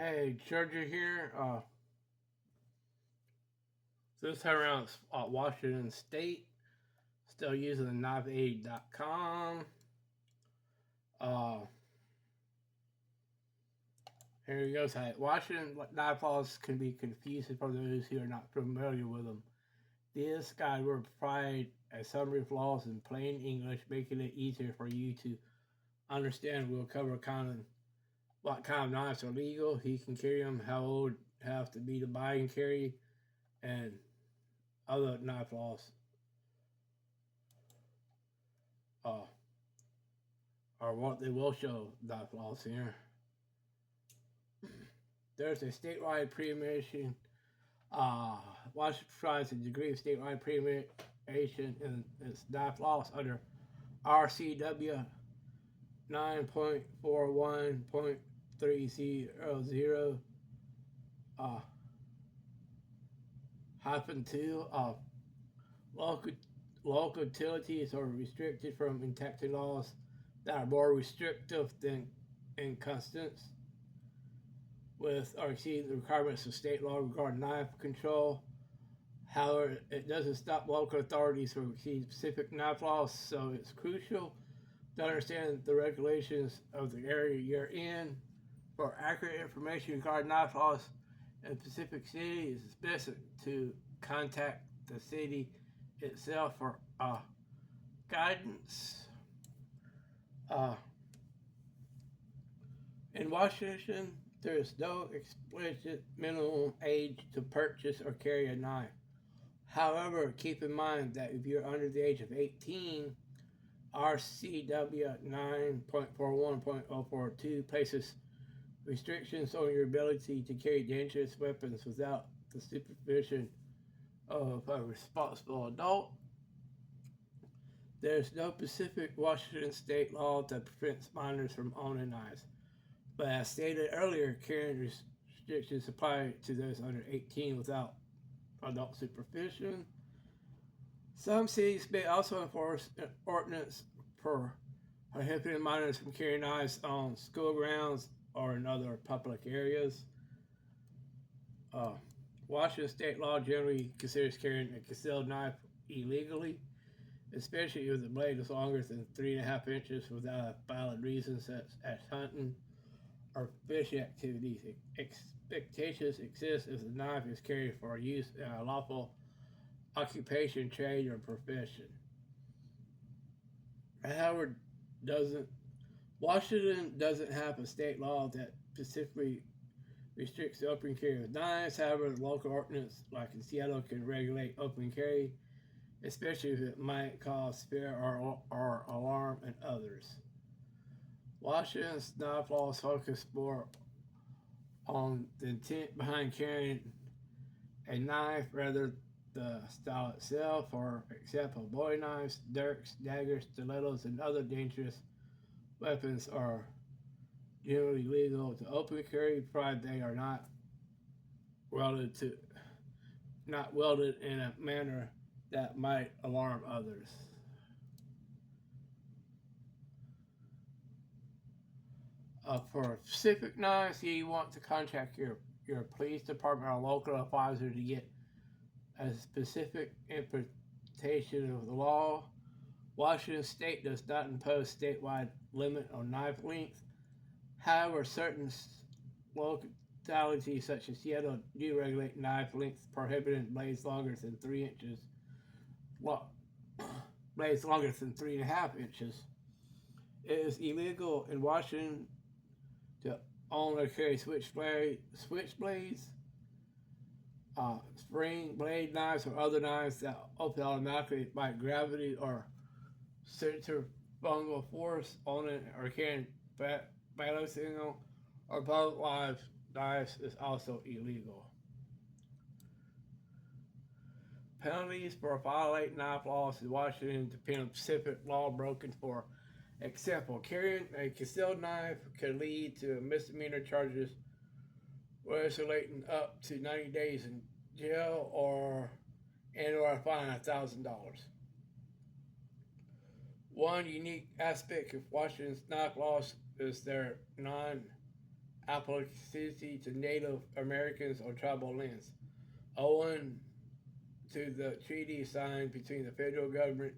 Hey, Georgia here. This time around, it's Washington State. Still using the knife8.com. Uh, Here he goes. Hey, Washington knife laws can be confusing for those who are not familiar with them. This guide will provide a summary of laws in plain English, making it easier for you to understand. We'll cover what kind of knives are legal, who can carry them, how old have to be to buy and carry, and other knife laws. Uh, or what they will show knife laws here. There's a statewide preeminence. Washington provides a degree of statewide preeminence in its knife laws under RCW 9.41.300 uh, hyphen 2. Local, local utilities are restricted from enacting laws that are more restrictive than inconsistent with or exceed the requirements of state law regarding knife control. However, it doesn't stop local authorities from exceeding specific knife laws, so it's crucial to understand the regulations of the area you're in. For accurate information regarding knife laws in specific cities, it's best to contact the city itself for guidance. Uh, in Washington, there is no explicit minimum age to purchase or carry a knife. However, keep in mind that if you're under the age of 18, RCW 9.41.042 places restrictions on your ability to carry dangerous weapons without the supervision of a responsible adult. There's no specific Washington state law that prevents minors from owning knives. But as stated earlier, carrying restrictions apply to those under 18 without adult supervision. Some cities may also enforce an ordinance for prohibiting minors from carrying knives on school grounds or in other public areas. Uh, Washington state law generally considers carrying a concealed knife illegally, especially if the blade is longer than 3.5 inches without a valid reason, such as hunting or fishing activities. Expectations exist if the knife is carried for use in a lawful occupation, trade, or profession. Howard doesn't. Washington doesn't have a state law that specifically restricts the open carry of knives. However, the local ordinance, like in Seattle, can regulate open carry, especially if it might cause fear or alarm in others. Washington's knife laws focus more on the intent behind carrying a knife rather the style itself. For example, bowie knives, dirks, daggers, stilettos, and other dangerous weapons are generally legal to open carry, provided they are welded to not welded in a manner that might alarm others. For specific knives, you want to contact your police department or local advisor to get a specific interpretation of the law. Washington State does not impose statewide limit on knife length. However, certain localities such as Seattle do regulate knife length, prohibiting blades longer than 3 inches. Blades longer than 3.5 inches. It is illegal in Washington to own or carry switchblades, spring blade knives, or other knives that open automatically by gravity or centrifugal force. Owning or carrying battle signal or both knives is also illegal. Penalties for violating knife laws in Washington depend on specific law broken. For example, carrying a concealed knife could lead to misdemeanor charges relating up to 90 days in jail or a fine of $1,000. One unique aspect of Washington's knife laws is their applicability to Native Americans or tribal lands. Owing to the treaty signed between the federal government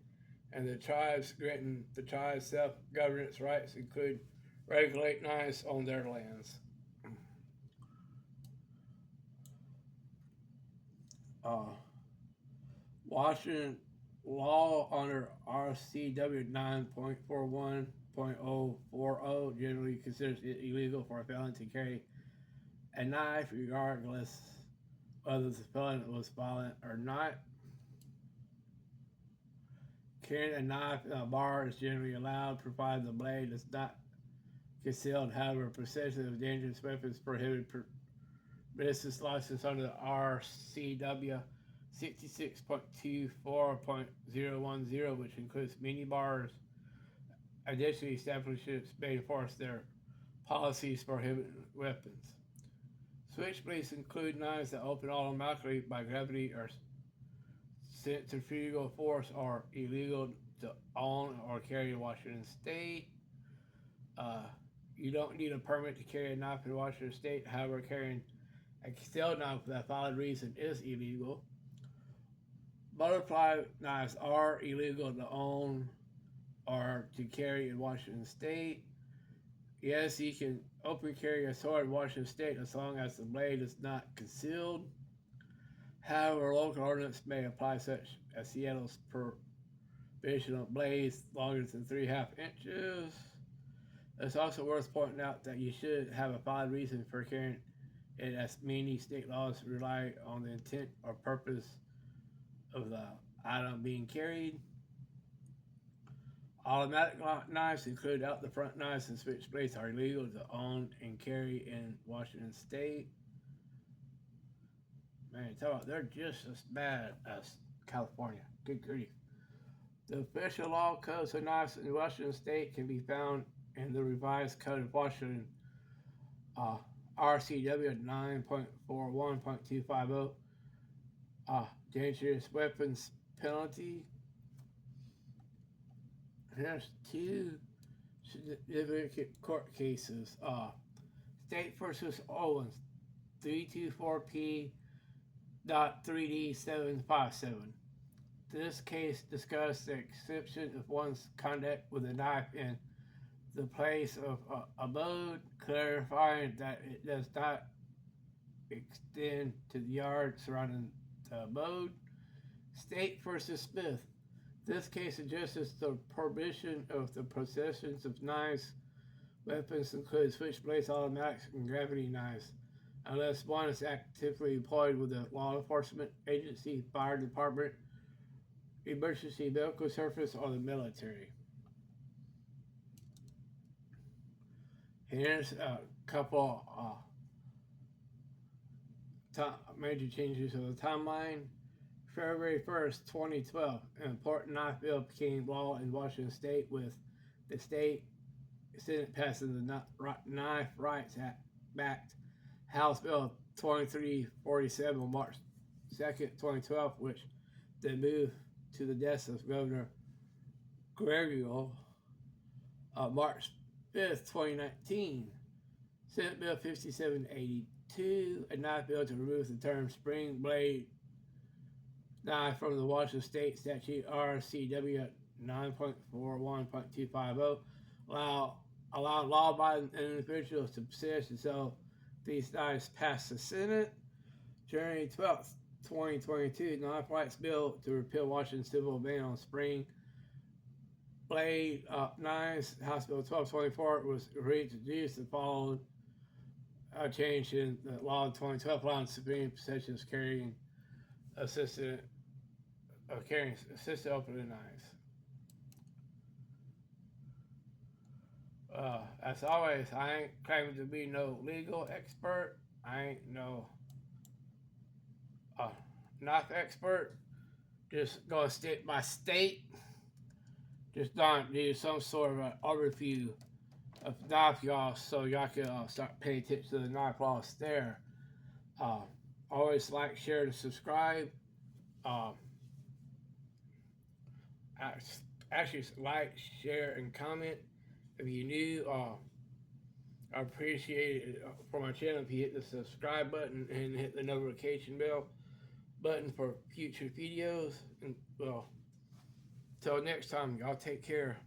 and the tribes, granting the tribes self-governance rights include regulate knives on their lands. Uh, Washington law under RCW 9.41.040 generally considers it illegal for a felon to carry a knife regardless whether the felon was violent or not. Carrying a knife in a bar is generally allowed provided the blade is not concealed. However, possession of dangerous weapons prohibited business license under the RCW 66.24.010, which includes mini bars. Additionally, establishments may enforce their policies prohibiting weapons. Switchblades include knives that open automatically by gravity or centrifugal force are illegal to own or carry in Washington State. You don't need a permit to carry a knife in Washington State. However, carrying a concealed knife without valid reason is illegal. Butterfly knives are illegal to own or to carry in Washington State. Yes, you can openly carry a sword in Washington State as long as the blade is not concealed. However, local ordinance may apply such as Seattle's prohibition of blades longer than 3.5 inches. It's also worth pointing out that you should have a valid reason for carrying it, as many state laws rely on the intent or purpose of the item being carried. Automatic knives, including out the front knives and switchblades, are illegal to own and carry in Washington State. Man, tell me, they're just as bad as California. Good grief. The official law codes of knives in Washington State can be found in the revised Code of Washington, RCW 9.41.250, dangerous weapons penalty. Here's two significant court cases. State versus Owens, 324P.3D757. This case discussed the exception of one's conduct with a knife in the place of abode, clarifying that it does not extend to the yard surrounding the abode. State versus Smith. This case addresses the prohibition of the possession of knives. Weapons include switchblades, automatics, and gravity knives, unless one is actively employed with a law enforcement agency, fire department, emergency medical service, or the military. Here's a couple major changes of the timeline. February 1st, 2012, an important knife bill became law in Washington State with the state Senate passing the Knife Rights Act, House Bill 2347 on March 2nd, 2012, which then moved to the desk of Governor Gregorio March 5th, 2019. Senate Bill 5782, a knife bill to remove the term spring blade knife from the Washington State Statute RCW 9.41.250, allow law-abiding individuals to possess and sell these knives past the Senate. January 12th, 2022, Knife Rights Bill to repeal Washington civil ban on spring blade knives, House Bill 1224, was reintroduced and followed a change in the law in 2012 allowing civilian possession of carrying assisted opening knives. As always, I ain't claiming to be no legal expert. I ain't no knife expert. Just gonna stick by state. Just don't do some sort of an overview of knife y'all, so y'all can start paying attention to the knife laws there. Always like, share, and subscribe. Actually, like, share, and comment if you're new. I appreciate it for my channel if you hit the subscribe button and hit the notification bell button for future videos. And well, till next time, y'all take care.